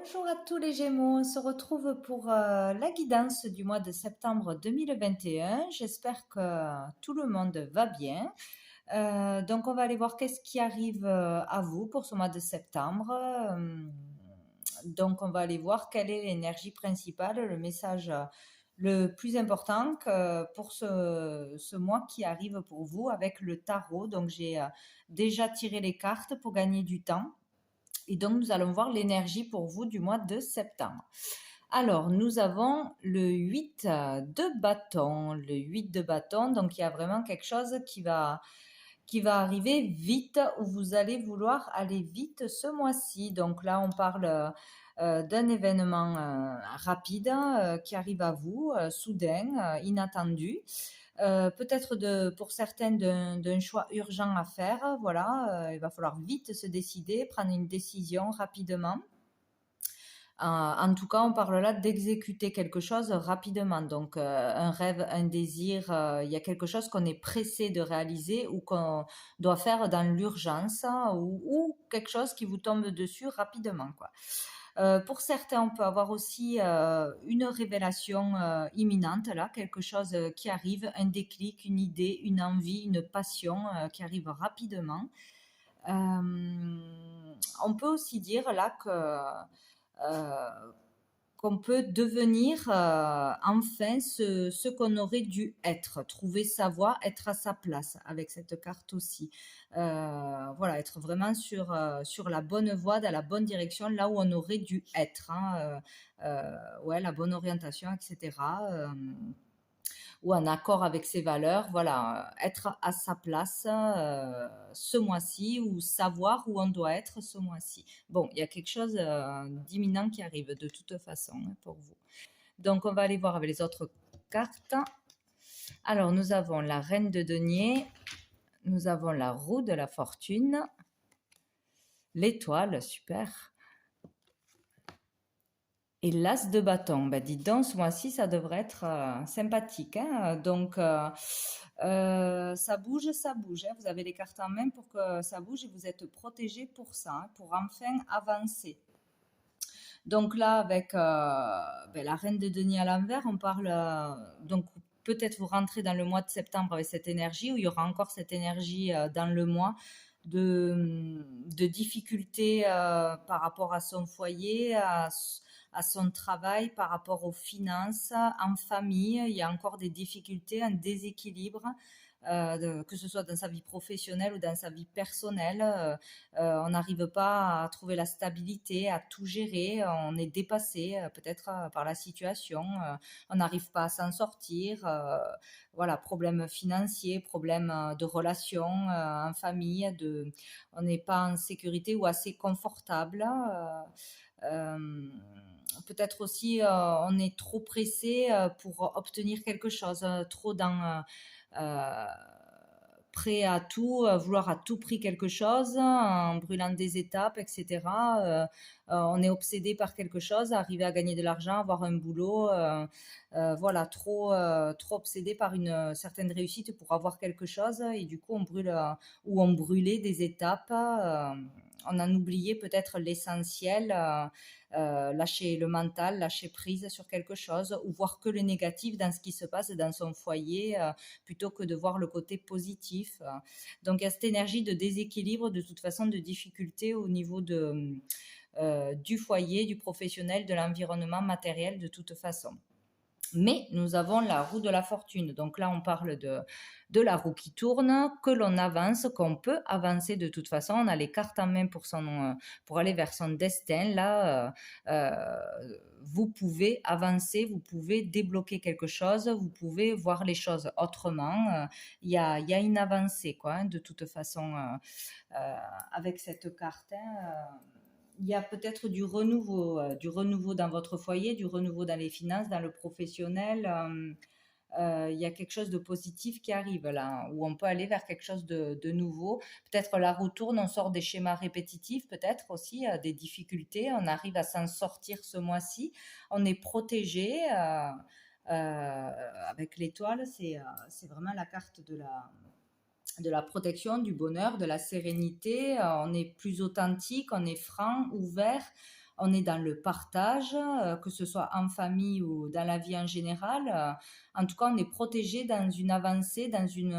Bonjour à tous les Gémeaux, on se retrouve pour la guidance du mois de septembre 2021. J'espère que tout le monde va bien. Donc on va aller voir qu'est-ce qui arrive à vous pour ce mois de septembre. Donc on va aller voir quelle est l'énergie principale, le message le plus important pour ce mois qui arrive pour vous avec le tarot. Donc j'ai déjà tiré les cartes pour gagner du temps. Et donc, nous allons voir l'énergie pour vous du mois de septembre. Alors, nous avons le 8 de bâton. Le 8 de bâton, donc il y a vraiment quelque chose qui va arriver vite, où vous allez vouloir aller vite ce mois-ci. Donc là, on parle d'un événement rapide qui arrive à vous, soudain, inattendu. Peut-être pour certaines d'un choix urgent à faire. Voilà, il va falloir vite se décider, prendre une décision rapidement. En tout cas, on parle là d'exécuter quelque chose rapidement. Donc, un rêve, un désir, il y a quelque chose qu'on est pressé de réaliser ou qu'on doit faire dans l'urgence ou quelque chose qui vous tombe dessus rapidement, quoi. Pour certains, on peut avoir aussi une révélation imminente, là, quelque chose qui arrive, un déclic, une idée, une envie, une passion qui arrive rapidement. On peut aussi dire là euh, qu'on peut devenir enfin ce qu'on aurait dû être, trouver sa voie, être à sa place avec cette carte aussi. Voilà, être vraiment sur la bonne voie, dans la bonne direction, là où on aurait dû être. Hein, ouais, la bonne orientation, etc. Ou en accord avec ses valeurs, voilà, être à sa place ce mois-ci ou savoir où on doit être ce mois-ci. Bon, il y a quelque chose d'imminent qui arrive de toute façon pour vous. Donc, on va aller voir avec les autres cartes. Alors, nous avons la reine de denier, nous avons la roue de la fortune, l'étoile, super. Et l'as de bâton, ben dis donc, ce mois-ci, ça devrait être sympathique. Hein. Donc, ça bouge, ça bouge. Hein. Vous avez les cartes en main pour que ça bouge et vous êtes protégé pour ça, hein, pour enfin avancer. Donc là, avec la reine de denier à l'envers, on parle donc peut-être vous rentrez dans le mois de septembre avec cette énergie, où il y aura encore cette énergie dans le mois de difficultés par rapport à son foyer, à son travail, par rapport aux finances, en famille. Il y a encore des difficultés, un déséquilibre. Que ce soit dans sa vie professionnelle ou dans sa vie personnelle, on n'arrive pas à trouver la stabilité, à tout gérer, on est dépassé peut-être par la situation, on n'arrive pas à s'en sortir, voilà, problèmes financiers, problèmes de relations en famille, on n'est pas en sécurité ou assez confortable. Peut-être aussi on est trop pressé pour obtenir quelque chose, trop dans euh, prêt à tout, vouloir à tout prix quelque chose, en brûlant des étapes, etc. On est obsédé par quelque chose, arriver à gagner de l'argent, avoir un boulot, voilà, trop obsédé par une certaine réussite pour avoir quelque chose, et du coup on brûle ou on brûlait des étapes. On en oubliait peut-être l'essentiel, lâcher le mental, lâcher prise sur quelque chose, ou voir que le négatif dans ce qui se passe dans son foyer, plutôt que de voir le côté positif. Donc il y a cette énergie de déséquilibre, de toute façon, de difficulté au niveau du foyer, du professionnel, de l'environnement matériel, de toute façon. Mais nous avons la roue de la fortune. Donc là, on parle de la roue qui tourne, que l'on avance, qu'on peut avancer de toute façon. On a les cartes en main pour aller vers son destin. Là, vous pouvez avancer, vous pouvez débloquer quelque chose, vous pouvez voir les choses autrement. Il y a une avancée, quoi, hein, de toute façon, avec cette carte. Hein, il y a peut-être du renouveau dans votre foyer, du renouveau dans les finances, dans le professionnel. Il y a quelque chose de positif qui arrive là, où on peut aller vers quelque chose de nouveau. Peut-être la roue tourne, on sort des schémas répétitifs, peut-être aussi des difficultés. On arrive à s'en sortir ce mois-ci. On est protégé. Avec l'étoile, c'est vraiment la carte de la protection, du bonheur, de la sérénité. On est plus authentique, on est franc, ouvert, on est dans le partage, que ce soit en famille ou dans la vie en général. En tout cas, on est protégé dans une avancée, dans une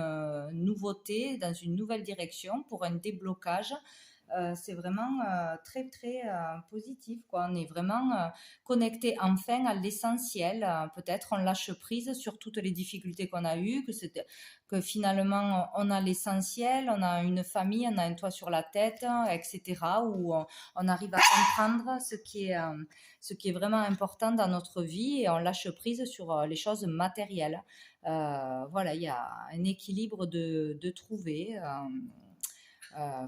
nouveauté, dans une nouvelle direction pour un déblocage. C'est vraiment très très positif, quoi. On est vraiment connecté enfin à l'essentiel. Peut-être on lâche prise sur toutes les difficultés qu'on a eues, que finalement on a l'essentiel, on a une famille, on a un toit sur la tête, etc. Où on arrive à comprendre ce qui est vraiment important dans notre vie et on lâche prise sur les choses matérielles. Voilà, il y a un équilibre de trouver.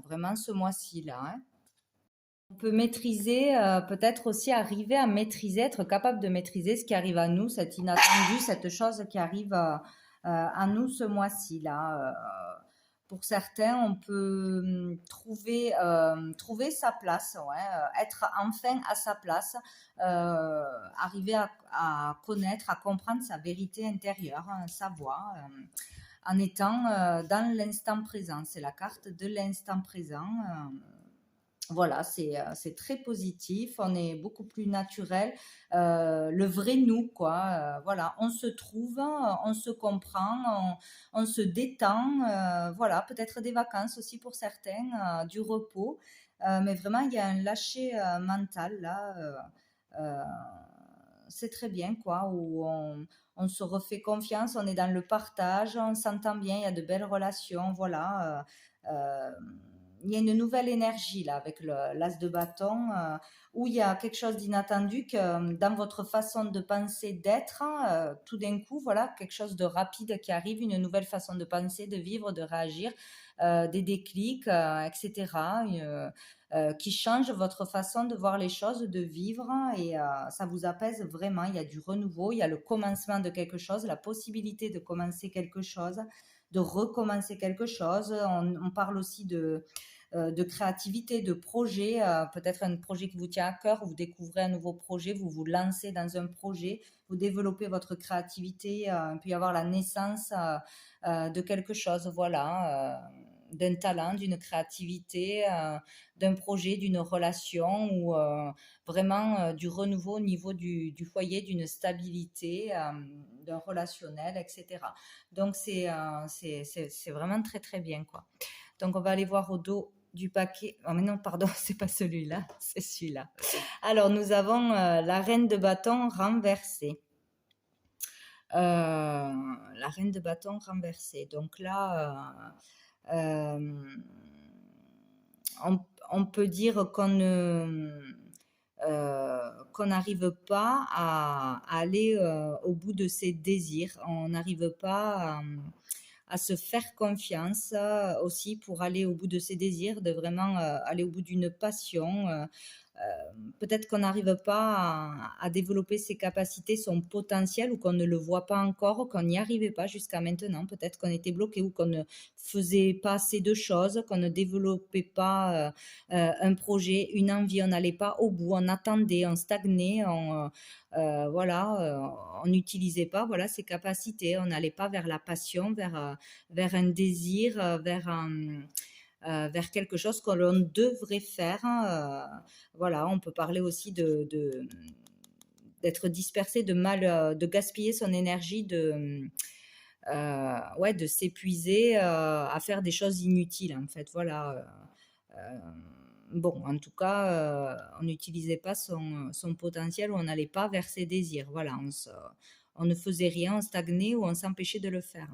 Vraiment ce mois-ci là, hein. On peut maîtriser, peut-être aussi arriver à maîtriser, être capable de maîtriser ce qui arrive à nous, cet inattendu, cette chose qui arrive à nous ce mois-ci là. Pour certains, on peut trouver sa place, ouais, être enfin à sa place, arriver à connaître, à comprendre sa vérité intérieure, hein, sa voix, en étant dans l'instant présent. C'est la carte de l'instant présent. Voilà, c'est très positif, on est beaucoup plus naturel, le vrai nous, quoi. Voilà, on se trouve, on se comprend, on se détend. Voilà, peut-être des vacances aussi pour certains, du repos. Mais vraiment, il y a un lâcher mental là. Euh, c'est très bien, quoi, où on se refait confiance, on est dans le partage, on s'entend bien, il y a de belles relations, voilà. Il y a une nouvelle énergie là avec l'as de bâton, où il y a quelque chose d'inattendu que dans votre façon de penser, d'être, tout d'un coup, voilà, quelque chose de rapide qui arrive, une nouvelle façon de penser, de vivre, de réagir, des déclics, etc. Qui change votre façon de voir les choses, de vivre, et ça vous apaise vraiment. Il y a du renouveau, il y a le commencement de quelque chose, la possibilité de commencer quelque chose, de recommencer quelque chose. On parle aussi de créativité, de projet, peut-être un projet qui vous tient à cœur, vous découvrez un nouveau projet, vous vous lancez dans un projet, vous développez votre créativité, il peut y avoir la naissance de quelque chose, voilà, d'un talent, d'une créativité, d'un projet, d'une relation, ou vraiment du renouveau au niveau du foyer, d'une stabilité, d'un relationnel, etc. Donc c'est vraiment très très bien, quoi. Donc on va aller voir au dos du paquet. Oh mais non, pardon, c'est pas celui-là, c'est celui-là. Alors nous avons la reine de bâton renversée. La reine de bâton renversée. Donc là, on, on peut dire qu'on n'arrive pas à aller au bout de ses désirs. On n'arrive pas à se faire confiance aussi pour aller au bout de ses désirs, de vraiment aller au bout d'une passion. Peut-être qu'on n'arrive pas à développer ses capacités, son potentiel, ou qu'on ne le voit pas encore, qu'on n'y arrivait pas jusqu'à maintenant. Peut-être qu'on était bloqué ou qu'on ne faisait pas assez de choses, qu'on ne développait pas un projet, une envie, on n'allait pas au bout, on attendait, on stagnait, voilà, on n'utilisait pas, voilà, ses capacités, on n'allait pas vers la passion, vers un désir, vers quelque chose que l'on devrait faire. Voilà, on peut parler aussi d'être dispersé, de gaspiller son énergie, ouais, de s'épuiser à faire des choses inutiles, en fait. Voilà. Bon, en tout cas, on n'utilisait pas son potentiel, ou on n'allait pas vers ses désirs. Voilà, on ne faisait rien, on stagnait ou on s'empêchait de le faire.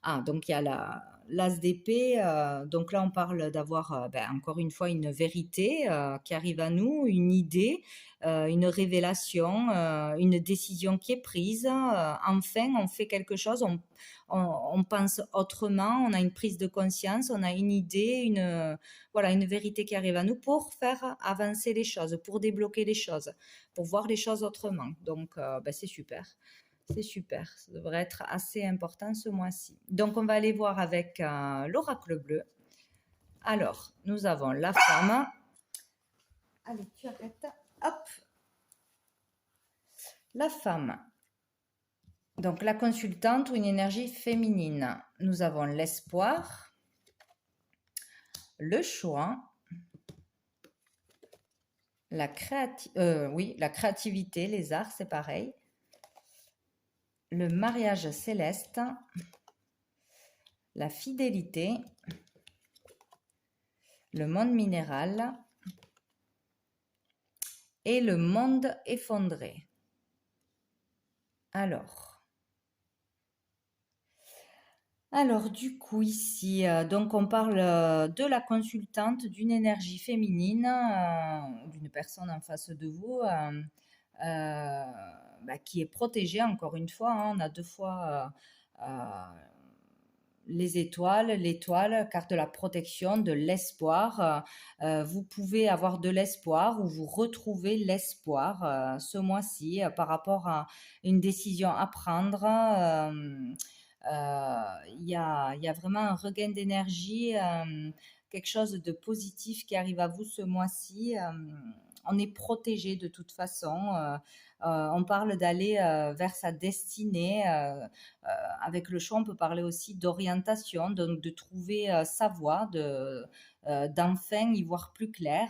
Ah, donc il y a l'as d'épée. Donc là, on parle d'avoir, encore une fois, une vérité qui arrive à nous, une idée, une révélation, une décision qui est prise. Enfin, on fait quelque chose, on pense autrement, on a une prise de conscience, on a une idée, voilà, une vérité qui arrive à nous pour faire avancer les choses, pour débloquer les choses, pour voir les choses autrement. Donc, c'est super. C'est super, ça devrait être assez important ce mois-ci. Donc, on va aller voir avec l'oracle bleu. Alors, nous avons la femme. Allez, tu arrêtes. Hop. La femme. Donc, la consultante ou une énergie féminine. Nous avons l'espoir, le choix, oui, la créativité, les arts, c'est pareil. Le mariage céleste, la fidélité, le monde minéral et le monde effondré. Alors, du coup, ici, donc on parle de la consultante, d'une énergie féminine, d'une personne en face de vous, qui est protégée, encore une fois, hein. On a deux fois les étoiles, l'étoile, carte de la protection, de l'espoir. Vous pouvez avoir de l'espoir ou vous retrouvez l'espoir ce mois-ci par rapport à une décision à prendre. Il y a vraiment un regain d'énergie, quelque chose de positif qui arrive à vous ce mois-ci. On est protégé de toute façon. On parle d'aller vers sa destinée. Avec le choix, on peut parler aussi d'orientation, donc de trouver sa voie, d'enfin y voir plus clair.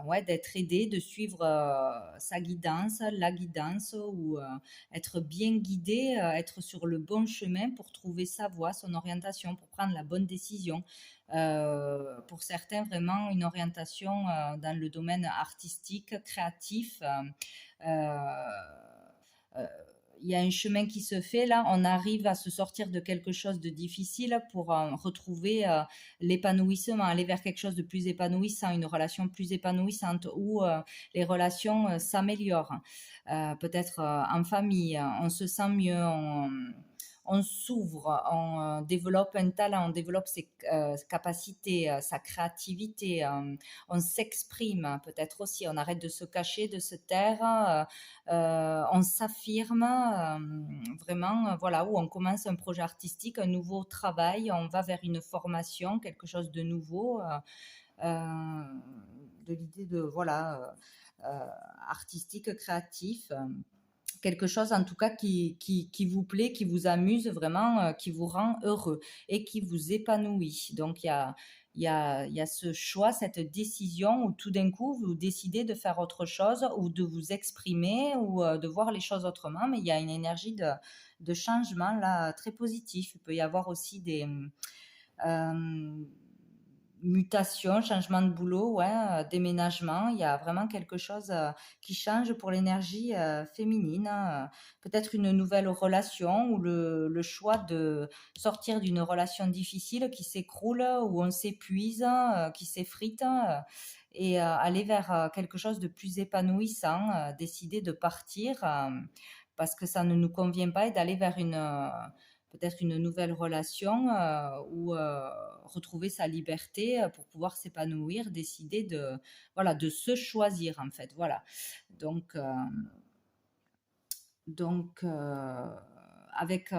Ouais, d'être aidé, de suivre sa guidance, la guidance, ou être bien guidé, être sur le bon chemin pour trouver sa voie, son orientation, pour prendre la bonne décision. Pour certains, vraiment une orientation dans le domaine artistique, créatif. Euh, euh, il y a un chemin qui se fait là, on arrive à se sortir de quelque chose de difficile pour retrouver l'épanouissement, aller vers quelque chose de plus épanouissant, une relation plus épanouissante où les relations s'améliorent. Peut-être en famille, on se sent mieux, on s'ouvre, on développe un talent, on développe ses capacités, sa créativité, on s'exprime peut-être aussi, on arrête de se cacher, de se taire, on s'affirme vraiment, voilà, où on commence un projet artistique, un nouveau travail, on va vers une formation, quelque chose de nouveau, de l'idée de, voilà, artistique, créatif. Quelque chose en tout cas qui vous plaît, qui vous amuse vraiment, qui vous rend heureux et qui vous épanouit. Donc il y a ce choix, cette décision où tout d'un coup vous décidez de faire autre chose ou de vous exprimer ou de voir les choses autrement, mais il y a une énergie de changement là très positif. Il peut y avoir aussi des mutation, changement de boulot, ouais, déménagement. Il y a vraiment quelque chose qui change pour l'énergie féminine, hein. Peut-être une nouvelle relation ou le choix de sortir d'une relation difficile qui s'écroule, où on s'épuise, qui s'effrite, et aller vers quelque chose de plus épanouissant, décider de partir parce que ça ne nous convient pas et d'aller vers peut-être une nouvelle relation ou retrouver sa liberté pour pouvoir s'épanouir, décider voilà, de se choisir en fait. Voilà. Donc, euh, donc, avec,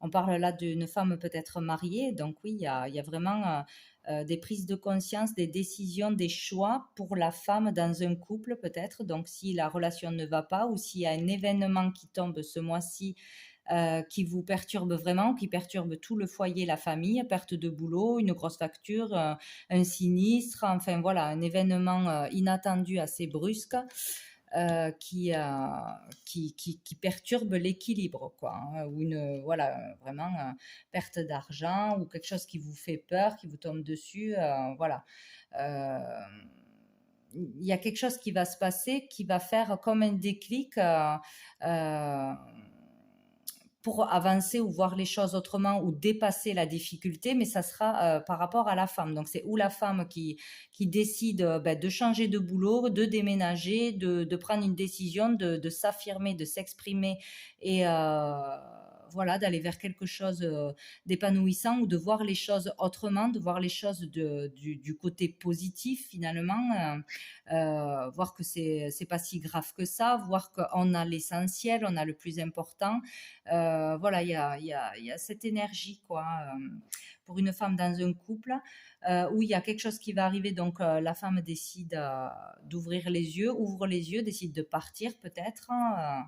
on parle là d'une femme peut-être mariée, donc oui, il y a vraiment des prises de conscience, des décisions, des choix pour la femme dans un couple peut-être. Donc si la relation ne va pas ou s'il y a un événement qui tombe ce mois-ci qui vous perturbe vraiment, qui perturbe tout le foyer, la famille, perte de boulot, une grosse facture, un sinistre, enfin voilà, un événement inattendu assez brusque qui perturbe l'équilibre, quoi, hein, ou voilà, vraiment perte d'argent ou quelque chose qui vous fait peur, qui vous tombe dessus, voilà. Euh, il y a quelque chose qui va se passer qui va faire comme un déclic euh, pour avancer ou voir les choses autrement ou dépasser la difficulté, mais ça sera par rapport à la femme. Donc c'est ou la femme qui décide de changer de boulot, de déménager, de prendre une décision, de s'affirmer, de s'exprimer et voilà, d'aller vers quelque chose d'épanouissant ou de voir les choses autrement, de voir les choses du côté positif finalement, voir que c'est pas si grave que ça, voir qu'on a l'essentiel, on a le plus important. Voilà, il y a cette énergie, quoi. pour une femme dans un couple où il y a quelque chose qui va arriver. Donc, la femme décide d'ouvrir les yeux, ouvre les yeux, décide de partir peut-être, hein,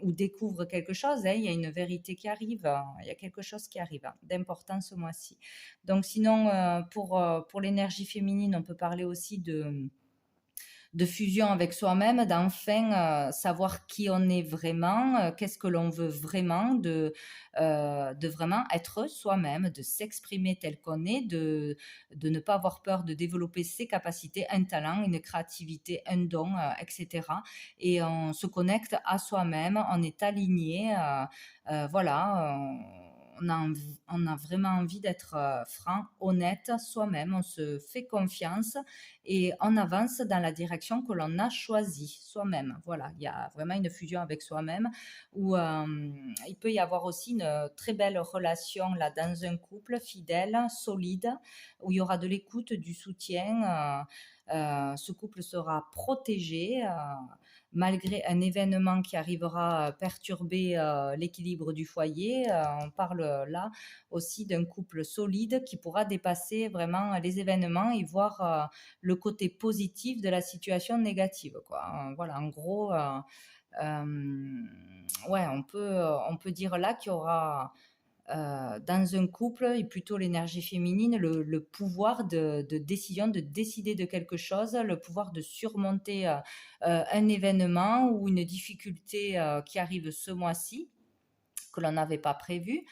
ou découvre quelque chose. Hein, il y a une vérité qui arrive, il y a quelque chose qui arrive d'important ce mois-ci. Donc, sinon, pour l'énergie féminine, on peut parler aussi de fusion avec soi-même, d'enfin savoir qui on est vraiment, qu'est-ce que l'on veut vraiment, de vraiment être soi-même, de s'exprimer tel qu'on est, de ne pas avoir peur de développer ses capacités, un talent, une créativité, un don, etc. Et on se connecte à soi-même, on est aligné, voilà. On a vraiment envie d'être franc, honnête, soi-même, on se fait confiance et on avance dans la direction que l'on a choisie soi-même. Voilà, il y a vraiment une fusion avec soi-même où il peut y avoir aussi une très belle relation là dans un couple fidèle, solide, où il y aura de l'écoute, du soutien. Ce couple sera protégé. Malgré un événement qui arrivera à perturber l'équilibre du foyer, on parle là aussi d'un couple solide qui pourra dépasser vraiment les événements et voir le côté positif de la situation négative, quoi. Voilà, en gros, ouais, on peut dire là qu'il y aura dans un couple, et plutôt l'énergie féminine, le pouvoir de décision, de décider de quelque chose, le pouvoir de surmonter un événement ou une difficulté qui arrive ce mois-ci, que l'on n'avait pas prévu.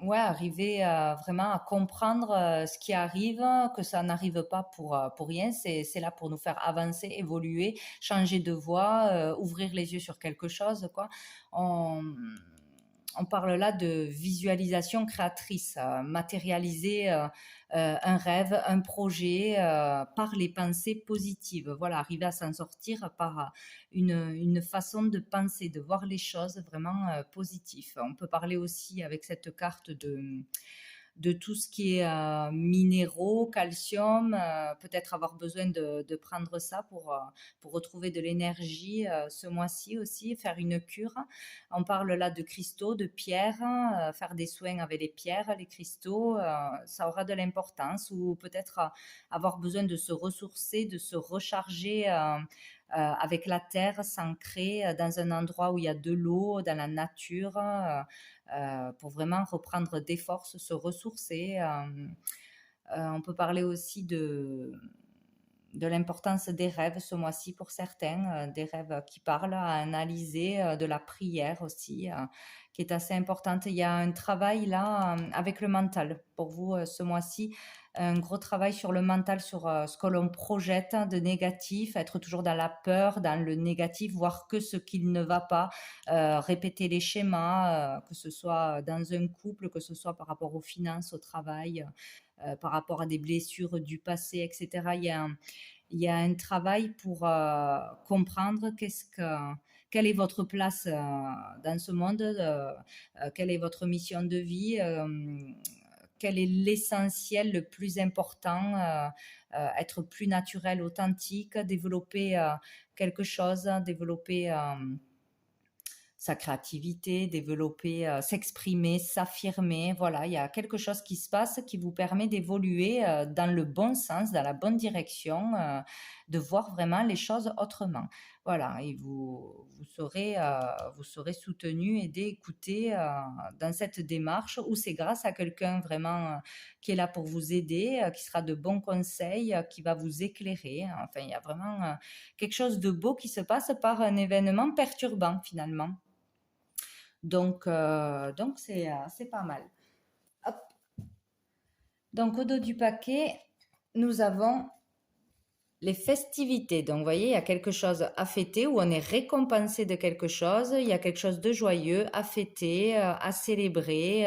Ouais, arriver vraiment à comprendre ce qui arrive, que ça n'arrive pas pour rien, c'est là pour nous faire avancer, évoluer, changer de voie, ouvrir les yeux sur quelque chose, quoi. On, on parle là de visualisation créatrice, matérialiser un rêve, un projet par les pensées positives. Voilà, arriver à s'en sortir par une façon de penser, de voir les choses vraiment positives. On peut parler aussi avec cette carte de tout ce qui est minéraux, calcium, peut-être avoir besoin de prendre ça pour retrouver de l'énergie ce mois-ci aussi, faire une cure. On parle là de cristaux, de pierres, faire des soins avec les pierres, les cristaux, ça aura de l'importance, ou peut-être avoir besoin de se ressourcer, de se recharger. Avec la terre, s'ancrer dans un endroit où il y a de l'eau, dans la nature, pour vraiment reprendre des forces, se ressourcer. On peut parler aussi de l'importance des rêves ce mois-ci pour certains, des rêves qui parlent, à analyser, de la prière aussi, qui est assez importante. Il y a un travail là avec le mental pour vous ce mois-ci, un gros travail sur le mental, sur ce que l'on projette de négatif, être toujours dans la peur, dans le négatif, voir que ce qui ne va pas, répéter les schémas, que ce soit dans un couple, que ce soit par rapport aux finances, au travail, par rapport à des blessures du passé, etc. Il y a un travail pour comprendre quelle est votre place dans ce monde, quelle est votre mission de vie, quel est l'essentiel le plus important, être plus naturel, authentique, développer quelque chose, développer sa créativité, développer, s'exprimer, s'affirmer. Voilà, il y a quelque chose qui se passe qui vous permet d'évoluer dans le bon sens, dans la bonne direction, de voir vraiment les choses autrement. Voilà, et vous serez soutenu, aidé, écouté dans cette démarche où c'est grâce à quelqu'un vraiment qui est là pour vous aider, qui sera de bons conseils, qui va vous éclairer. Enfin, il y a vraiment quelque chose de beau qui se passe par un événement perturbant finalement. Donc c'est pas mal. Hop. Donc au dos du paquet, nous avons les festivités. Donc vous voyez, il y a quelque chose à fêter, où on est récompensé de quelque chose, il y a quelque chose de joyeux à fêter, à célébrer.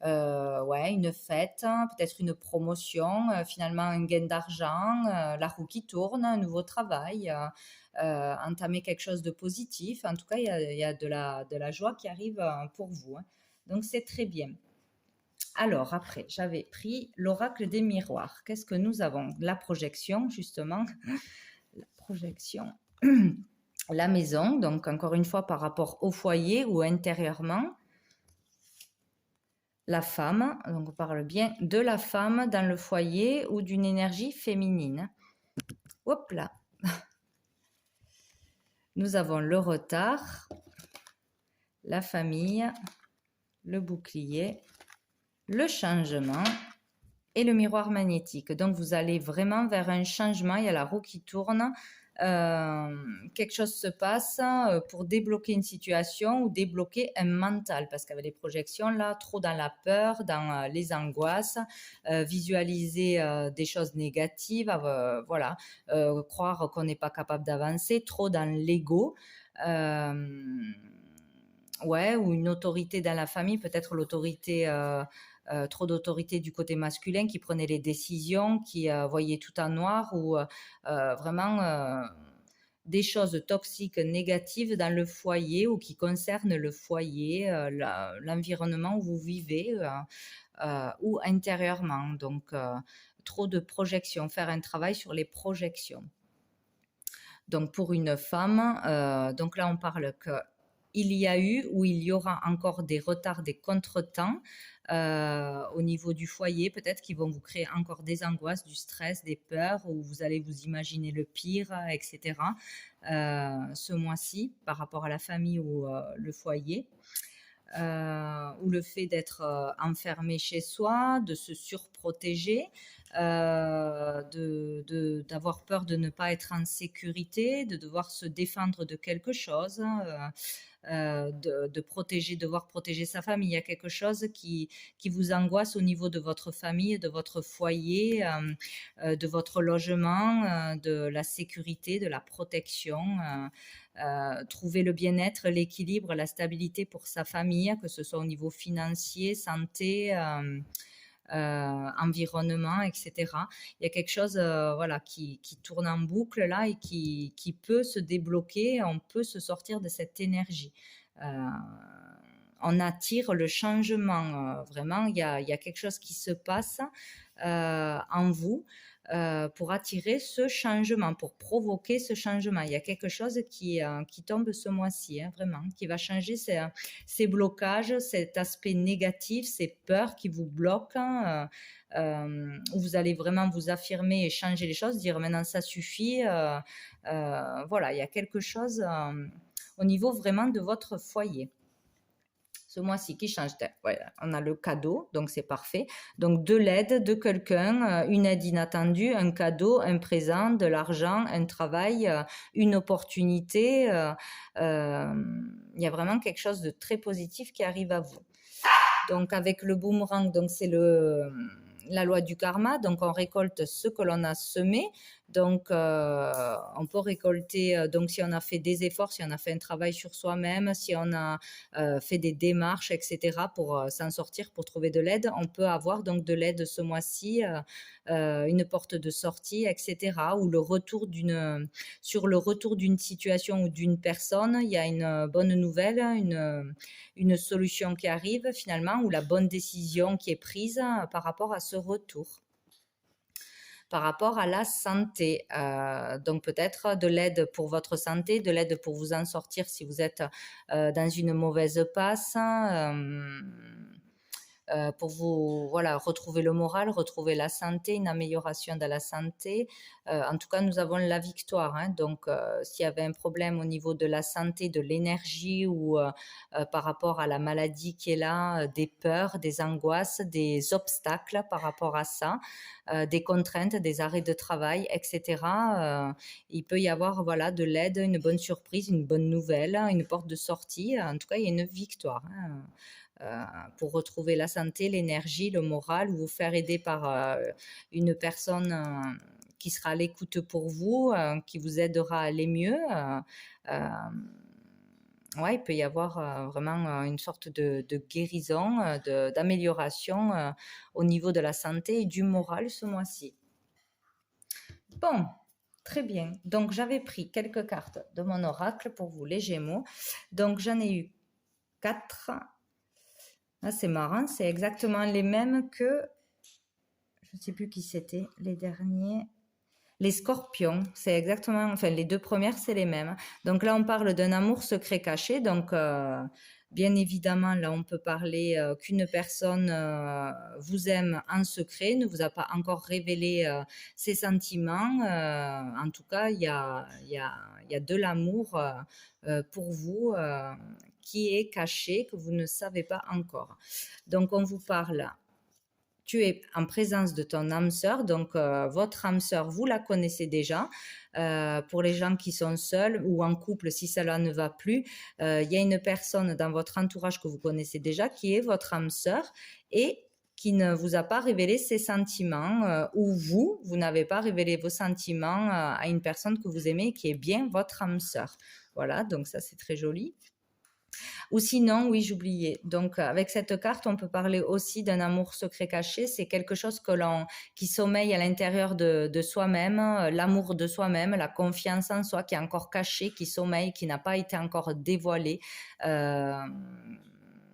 Ouais, une fête, peut-être une promotion, finalement un gain d'argent, la roue qui tourne, un nouveau travail, entamer quelque chose de positif. En tout cas, il y a de la joie qui arrive pour vous, hein. Donc c'est très bien. Alors après, j'avais pris l'oracle des miroirs. Qu'est-ce que nous avons? La projection, justement. La projection. La maison, donc encore une fois par rapport au foyer ou intérieurement. la femme, donc on parle bien de la femme dans le foyer ou d'une énergie féminine. Hop là. Nous avons le retard, la famille, le bouclier, le changement et le miroir magnétique. Donc vous allez vraiment vers un changement, il y a la roue qui tourne, quelque chose se passe pour débloquer une situation ou débloquer un mental, parce qu'avec les projections là, trop dans la peur, dans les angoisses, visualiser des choses négatives, voilà, croire qu'on n'est pas capable d'avancer, trop dans l'ego. Ouais, ou une autorité dans la famille, peut-être l'autorité, trop d'autorité du côté masculin qui prenait les décisions, qui voyait tout en noir, ou vraiment des choses toxiques, négatives dans le foyer ou qui concernent le foyer, l'environnement où vous vivez ou intérieurement. Donc, trop de projections, faire un travail sur les projections. Donc, pour une femme, donc là, on parle que il y a eu ou il y aura encore des retards, des contretemps au niveau du foyer, peut-être qu'ils vont vous créer encore des angoisses, du stress, des peurs, où vous allez vous imaginer le pire, etc. Ce mois-ci, par rapport à la famille ou le foyer. Ou le fait d'être enfermé chez soi, de se surprotéger, d'avoir peur de ne pas être en sécurité, de devoir se défendre de quelque chose, devoir protéger sa famille. Il y a quelque chose qui vous angoisse au niveau de votre famille, de votre foyer, de votre logement, de la sécurité, de la protection. Trouver le bien-être, l'équilibre, la stabilité pour sa famille, que ce soit au niveau financier, santé, environnement, etc. Il y a quelque chose voilà, qui tourne en boucle là et qui peut se débloquer, on peut se sortir de cette énergie. On attire le changement, vraiment, il y a quelque chose qui se passe en vous pour attirer ce changement, pour provoquer ce changement. Il y a quelque chose qui tombe ce mois-ci, hein, vraiment, qui va changer ces blocages, cet aspect négatif, ces peurs qui vous bloquent, hein, où vous allez vraiment vous affirmer et changer les choses, dire maintenant ça suffit. Voilà, il y a quelque chose au niveau vraiment de votre foyer. Ce mois-ci qui change. Voilà, on a le cadeau, donc c'est parfait. Donc de l'aide de quelqu'un, une aide inattendue, un cadeau, un présent, de l'argent, un travail, une opportunité. Il y a vraiment quelque chose de très positif qui arrive à vous. Donc avec le boomerang, donc c'est la loi du karma, donc on récolte ce que l'on a semé. Donc on peut récolter, donc si on a fait des efforts, si on a fait un travail sur soi-même, si on a fait des démarches, etc. pour s'en sortir, pour trouver de l'aide, on peut avoir donc de l'aide ce mois-ci, une porte de sortie, etc. Ou sur le retour d'une situation ou d'une personne, il y a une bonne nouvelle, une solution qui arrive finalement, ou la bonne décision qui est prise par rapport à ce retour. Par rapport à la santé, donc peut-être de l'aide pour votre santé, de l'aide pour vous en sortir si vous êtes dans une mauvaise passe, pour vous voilà, retrouver le moral, retrouver la santé, une amélioration de la santé. En tout cas, nous avons la victoire, hein. Donc, s'il y avait un problème au niveau de la santé, de l'énergie ou par rapport à la maladie qui est là, des peurs, des angoisses, des obstacles par rapport à ça, des contraintes, des arrêts de travail, etc. Il peut y avoir voilà, de l'aide, une bonne surprise, une bonne nouvelle, une porte de sortie. En tout cas, il y a une victoire, hein. Pour retrouver la santé, l'énergie, le moral, ou vous faire aider par une personne qui sera à l'écoute pour vous, qui vous aidera à aller mieux. Ouais, il peut y avoir vraiment une sorte de guérison, d'amélioration au niveau de la santé et du moral ce mois-ci. Bon, très bien. Donc, j'avais pris quelques cartes de mon oracle pour vous, les Gémeaux. Donc, j'en ai eu 4. Ah, c'est marrant, c'est exactement les mêmes que, je ne sais plus qui c'était, les derniers. Les scorpions, c'est exactement, enfin les 2 premières, c'est les mêmes. Donc là, on parle d'un amour secret caché. Donc Bien évidemment, là, on peut parler qu'une personne vous aime en secret, ne vous a pas encore révélé ses sentiments. En tout cas, il y a de l'amour pour vous qui est caché, que vous ne savez pas encore. Donc, on vous parle, tu es en présence de ton âme sœur, donc votre âme sœur, vous la connaissez déjà. Pour les gens qui sont seuls ou en couple, si cela ne va plus, il y a une personne dans votre entourage que vous connaissez déjà qui est votre âme sœur et qui ne vous a pas révélé ses sentiments ou vous n'avez pas révélé vos sentiments à une personne que vous aimez qui est bien votre âme sœur. Voilà, donc ça c'est très joli. Ou sinon, oui, j'oubliais. Donc, avec cette carte, on peut parler aussi d'un amour secret caché. C'est quelque chose qui sommeille à l'intérieur de soi-même, l'amour de soi-même, la confiance en soi qui est encore caché, qui sommeille, qui n'a pas été encore dévoilé. Euh,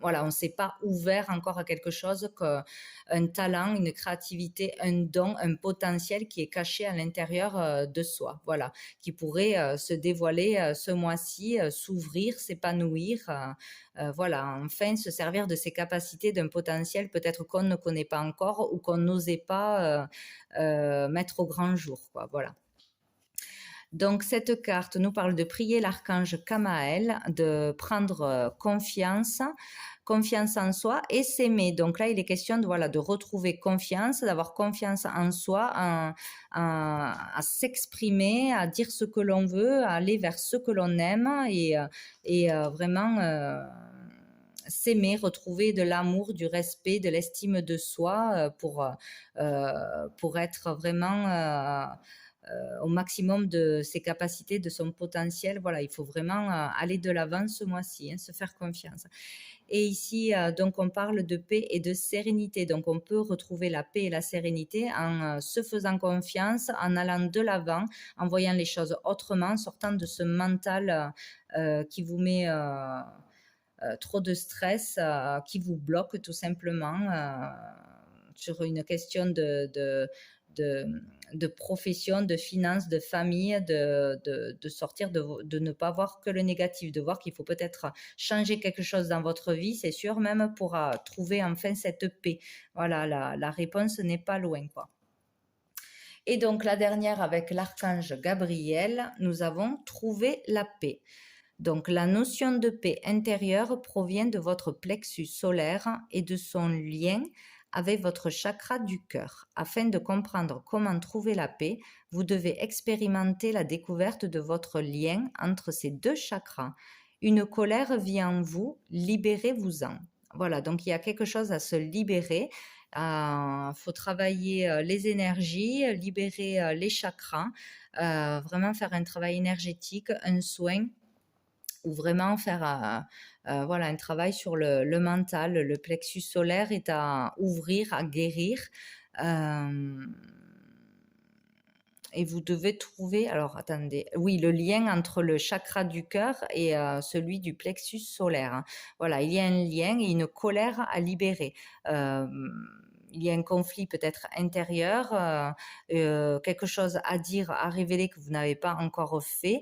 voilà, on ne s'est pas ouvert encore à quelque chose qu'un talent, une créativité, un don, un potentiel qui est caché à l'intérieur de soi. Voilà, qui pourrait se dévoiler ce mois-ci, s'ouvrir, s'épanouir. Voilà, enfin se servir de ses capacités, d'un potentiel peut-être qu'on ne connaît pas encore ou qu'on n'osait pas mettre au grand jour. Quoi, voilà. Donc cette carte nous parle de prier l'archange Kamaël, de prendre confiance, confiance en soi et s'aimer. Donc là, il est question de, voilà, de retrouver confiance, d'avoir confiance en soi, à s'exprimer, à dire ce que l'on veut, à aller vers ce que l'on aime et vraiment s'aimer, retrouver de l'amour, du respect, de l'estime de soi pour être vraiment au maximum de ses capacités, de son potentiel. Voilà, il faut vraiment aller de l'avant ce mois-ci, hein, se faire confiance. Et ici, donc, on parle de paix et de sérénité. Donc, on peut retrouver la paix et la sérénité en se faisant confiance, en allant de l'avant, en voyant les choses autrement, sortant de ce mental qui vous met trop de stress, qui vous bloque tout simplement sur une question de, de profession, de finances, de famille, de sortir, de ne pas voir que le négatif, de voir qu'il faut peut-être changer quelque chose dans votre vie, c'est sûr, même pour trouver enfin cette paix. Voilà, la réponse n'est pas loin, quoi. Et donc la dernière avec l'archange Gabriel, nous avons trouvé la paix. Donc la notion de paix intérieure provient de votre plexus solaire et de son lien avec votre chakra du cœur. Afin de comprendre comment trouver la paix, vous devez expérimenter la découverte de votre lien entre ces deux chakras. Une colère vit en vous, libérez-vous-en. Voilà, donc il y a quelque chose à se libérer. Il faut travailler les énergies, libérer les chakras, vraiment faire un travail énergétique, un soin ou vraiment faire voilà, un travail sur le mental. Le plexus solaire est à ouvrir, à guérir. Et vous devez trouver, alors attendez, oui, le lien entre le chakra du cœur et celui du plexus solaire. Hein. Voilà, il y a un lien et une colère à libérer. Il y a un conflit peut-être intérieur, quelque chose à dire, à révéler que vous n'avez pas encore fait.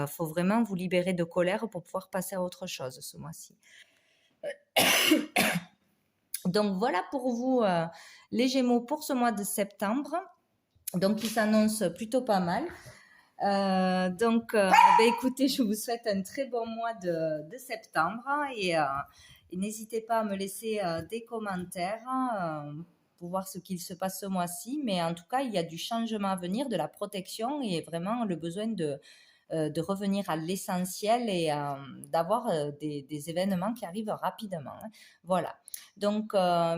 Faut vraiment vous libérer de colère pour pouvoir passer à autre chose ce mois-ci. Donc voilà pour vous les Gémeaux pour ce mois de septembre. Donc, il s'annonce plutôt pas mal. Écoutez, je vous souhaite un très bon mois de septembre et n'hésitez pas à me laisser des commentaires pour voir ce qu'il se passe ce mois-ci. Mais en tout cas, il y a du changement à venir, de la protection et vraiment le besoin de revenir à l'essentiel et d'avoir des événements qui arrivent rapidement. Hein. Voilà. Donc,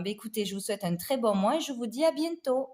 écoutez, je vous souhaite un très bon mois et je vous dis à bientôt.